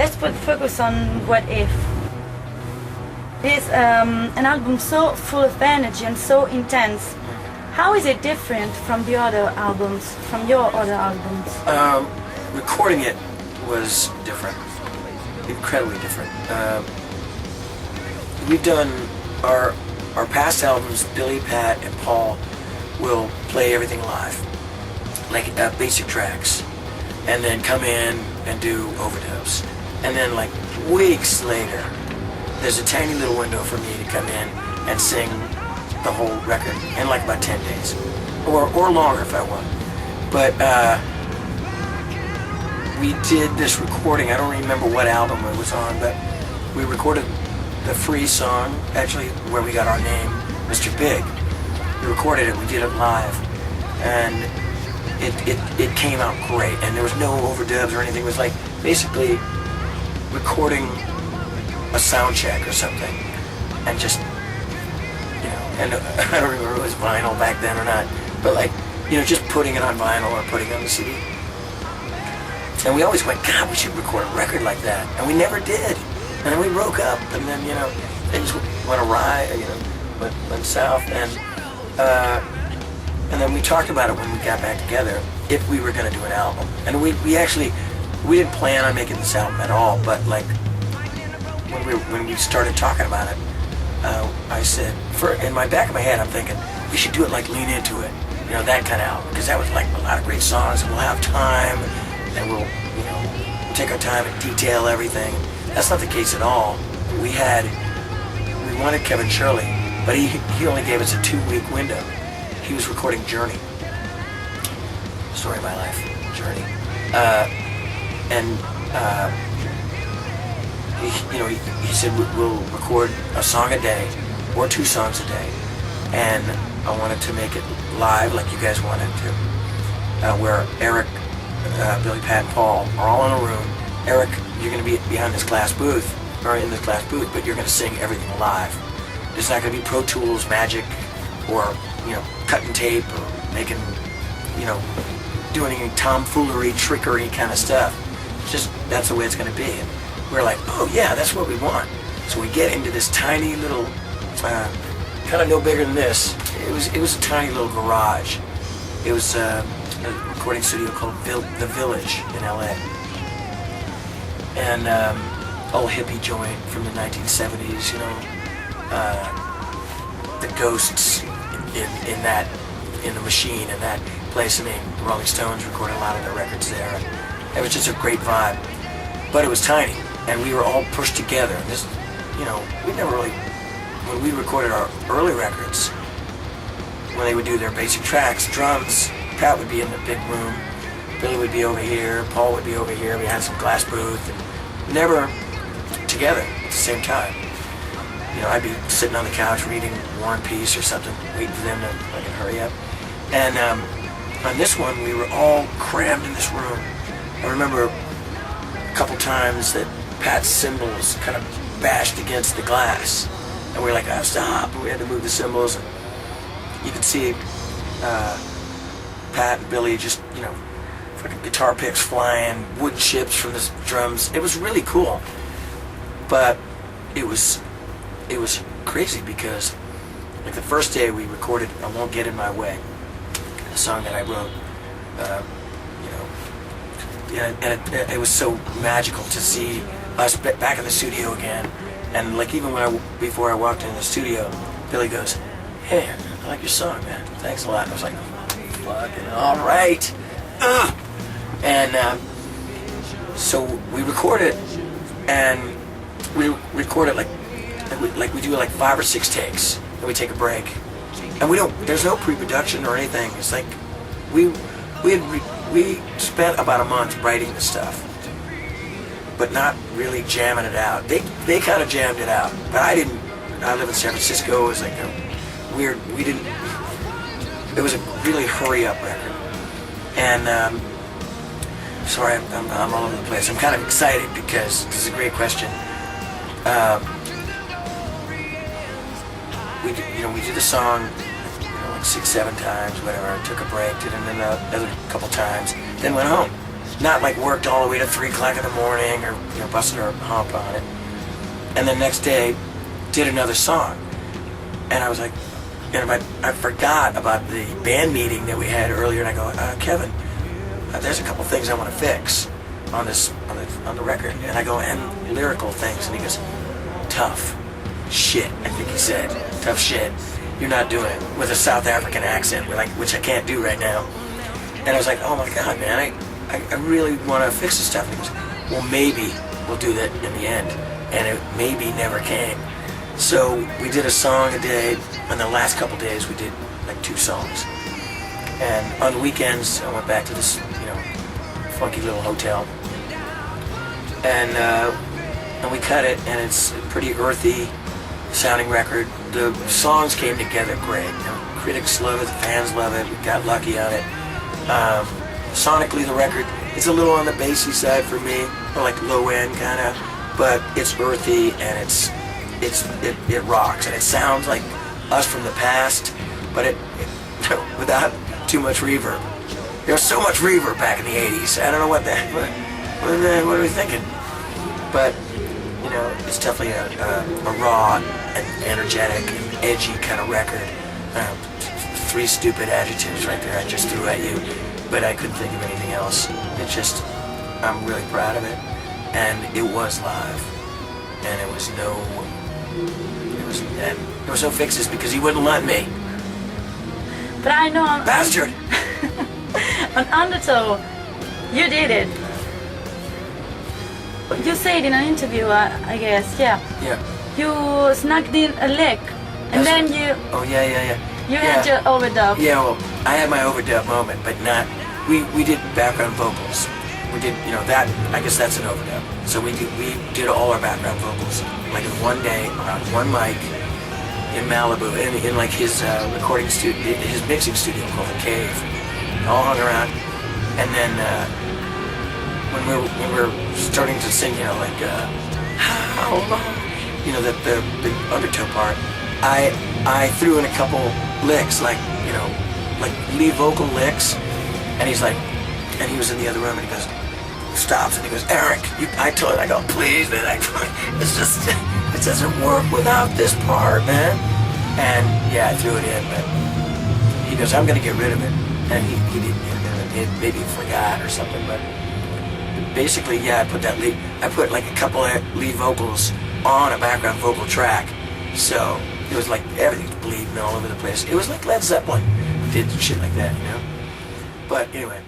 let's put focus on What If. It's an album so full of energy and so intense. How is it different from the other albums, from your other albums? Recording it was different, incredibly different. We've done our past albums. Billy, Pat, and Paul will play everything live, like basic tracks, and then come in and do overdubs. And then like weeks later, there's a tiny little window for me to come in and sing the whole record in like about 10 days, or longer if I want. But we did this recording. I don't remember what album it was on, but we recorded the Free song, actually where we got our name, Mr. Big. We recorded it, we did it live, and it came out great, and there was no overdubs or anything. It was like basically recording a sound check or something, and just, you know, and I don't remember if it was vinyl back then or not, but like, you know, just putting it on vinyl or putting it on the CD. And we always went, God, we should record a record like that, and we never did. And then we broke up, and then, you know, things went awry, you know, went south, and then we talked about it when we got back together, if we were going to do an album. And we didn't plan on making this album at all, but like, when we started talking about it, I said, in my back of my head, I'm thinking, we should do it like Lean Into It, you know, that kind of album, because that was like a lot of great songs, and we'll have time, and we'll, you know, we'll take our time and detail everything. That's not the case at all. We wanted Kevin Shirley, but he only gave us a 2-week window. He was recording Journey. Story of my life, Journey. He said we'll record a song a day or 2 songs a day, and I wanted to make it live like you guys wanted to, where Eric, Billy, Pat, and Paul are all in a room. Eric, you're going to be behind this glass booth, or in this glass booth, but you're going to sing everything live. It's not going to be Pro Tools magic, or, you know, cutting tape, or making, you know, doing any tomfoolery, trickery kind of stuff. It's just, that's the way it's going to be. And we're like, oh yeah, that's what we want. So we get into this tiny little, kind of no bigger than this. It was a tiny little garage. It was a recording studio called The Village in LA. And old hippie joint from the 1970s, you know, the Ghosts in the Machine in that place. I mean, the Rolling Stones recorded a lot of their records there. And it was just a great vibe, but it was tiny, and we were all pushed together. This, you know, we never really, when we recorded our early records, when they would do their basic tracks, drums, Pat would be in the big room, Billy would be over here, Paul would be over here. We had some glass booth, and never together at the same time. You know, I'd be sitting on the couch reading War and Peace or something, waiting for them to fucking hurry up. And on this one, we were all crammed in this room. I remember a couple times that Pat's cymbals kind of bashed against the glass, and we were like, oh, stop! And we had to move the cymbals. And you could see Pat and Billy just, you know, fucking guitar picks flying, wood chips from the drums. It was really cool, but it was crazy because, like, the first day we recorded "I Won't Get in My Way," the song that I wrote, and it was so magical to see us back in the studio again. And like, even before I walked into the studio, Billy goes, "Hey, I like your song, man. Thanks a lot." And I was like, "Fucking all right." And so we record it, and we record it like we do like 5 or 6 takes, and we take a break, and there's no pre-production or anything. It's like we spent about a month writing the stuff, but not really jamming it out. They kind of jammed it out, but I didn't. I live in San Francisco. It was like a weird. It was a really hurry up record, and sorry, I'm all over the place. I'm kind of excited because this is a great question. We did the song, like 6, 7 times, whatever. Took a break, did it another couple times, then went home. not like worked all the way to 3 o'clock in the morning or busted our hump on it. And then next day, did another song. And I was like, I forgot about the band meeting that we had earlier, and I go, Kevin, there's a couple things I want to fix on the record. And I go, and lyrical things. And he goes, tough shit, I think he said. Tough shit. You're not doing it with a South African accent, which I can't do right now. And I was like, oh my God, man, I really want to fix this stuff. And he goes, well, maybe we'll do that in the end. And it maybe never came. So we did a song a day, and the last couple days we did like 2 songs. And on the weekends, I went back to this, funky little hotel. And we cut it, and it's a pretty earthy sounding record. The songs came together great. Critics love it, the fans love it. We got lucky on it. Sonically, the record, it's a little on the bassy side for me, or like low end kind of, but it's earthy and it rocks, and it sounds like us from the past, but it without too much reverb. There was so much reverb back in the 80s. I don't know what are we thinking? But it's definitely a raw and energetic and edgy kind of record. 3 stupid adjectives right there I just threw at you, but I couldn't think of anything else. I'm really proud of it, and it was live, and there was no fixes because he wouldn't let me. But I know Bastard! on Undertow, you did it. You said in an interview, I guess, yeah. Yeah. You snuck in a lick, and then you. Oh yeah. You had your overdub. Yeah, well, I had my overdub moment, but not. We did background vocals. We did, that. I guess that's an overdub. So we did all our background vocals like in one day on one mic in Malibu, in like his recording studio, his mixing studio called The Cave. All hung around, and then when we were starting to sing, how long, the Undertow part, I threw in a couple licks, like lead vocal licks, and he was in the other room, and he goes, stops, and he goes, Eric, I told him, I go, please, man, it doesn't work without this part, man. And yeah, I threw it in, but he goes, I'm gonna get rid of it, and he didn't get rid of it. Maybe he forgot or something, but basically, yeah, I put like a couple of lead vocals on a background vocal track, so it was like everything's bleeding all over the place. It was like Led Zeppelin did shit like that, But anyway.